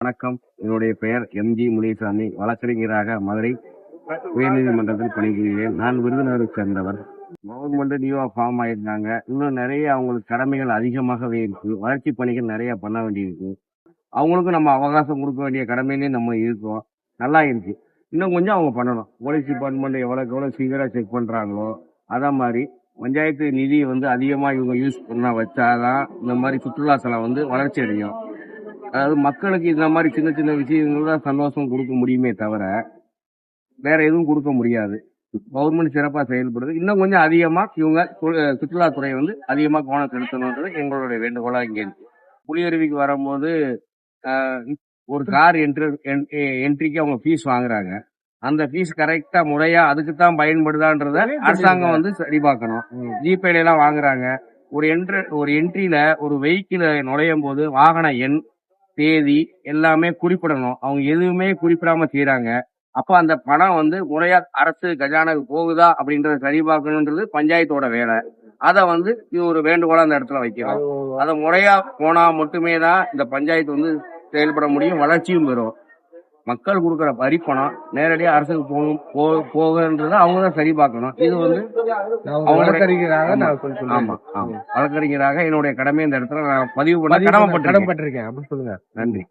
வணக்கம். என்னுடைய பெயர் எம்.ஜி. முனிசாமி. வழக்கறிஞராக மதுரை உயர்நீதிமன்றத்தில் பணிபுரிகிறேன். நான் விருதுநகரை சேர்ந்தவர். கவர்மெண்ட் நியூவா ஃபார்ம் ஆயிருக்காங்க. இன்னும் நிறைய அவங்களுக்கு கடமைகள் அதிகமாகவே இருக்கு. வளர்ச்சி பணிகள் நிறைய பண்ண வேண்டியிருக்கு. அவங்களுக்கும் நம்ம அவகாசம் கொடுக்க வேண்டிய கடமையிலேயும் நம்ம இருக்கோம். நல்லா இருக்கு. இன்னும் கொஞ்சம் அவங்க பண்ணணும். போலீஸ் டிபார்ட்மெண்ட் எவ்வளோக்கு எவ்வளோ சீக்கிரம் செக் பண்றாங்களோ அதே மாதிரி பஞ்சாயத்து நிதி அதிகமாக இவங்க யூஸ் பண்ண வச்சாதான் இந்த மாதிரி சுற்றுலா தலம் வளர்ச்சி அடையும். அதாவது மக்களுக்கு இந்த மாதிரி சின்ன சின்ன விஷயங்கள் தான் சந்தோஷம் கொடுக்க முடியுமே தவிர வேற எதுவும் கொடுக்க முடியாது. கவர்மெண்ட் சிறப்பாக செயல்படுது. இன்னும் கொஞ்சம் அதிகமா இவங்க சுற்றுலாத்துறை அதிகமா கவனம் செலுத்தணுன்றது எங்களுடைய வேண்டுகோளா இங்க இருக்கு. புலியருவிக்கு வரும்போது ஒரு கார் என்ட்ரிக்கு அவங்க ஃபீஸ் வாங்குறாங்க. அந்த ஃபீஸ் கரெக்டா முறையா அதுக்கு தான் பயன்படுதான்றத அரசாங்கம் சரி பார்க்கணும். ஜிபேல எல்லாம் வாங்குறாங்க. ஒரு என்ட்ரியில ஒரு வெஹிக்கிள் நுழையும் போது வாகன எண், தேதி எல்லாமே குறிப்பிடணும். அவங்க எதுவுமே குறிப்பிடாம செய்யறாங்க. அப்ப அந்த பணம் முறையா அரசு கஜானாவுக்கு போகுதா அப்படின்றத சரி பார்க்கணுன்றது பஞ்சாயத்தோட வேலை. அத இது ஒரு வேண்டுகோளா அந்த இடத்துல வைக்கிறோம். அத முறையா போனா மட்டுமே தான் இந்த பஞ்சாயத்து செயல்பட முடியும், வளர்ச்சியும் பெறும். மக்கள் கொடுக்குற வரி பணம் நேரடியா அரசுக்கு போகுன்றத அவங்க தான் சரி பார்க்கணும். இது வழக்கறிஞராக என்னுடைய கடமை இந்த இடத்துல நான் பதிவு பண்ண கடமைப்பட்டிருக்கேன் அப்படின்னு சொல்லுங்க. நன்றி.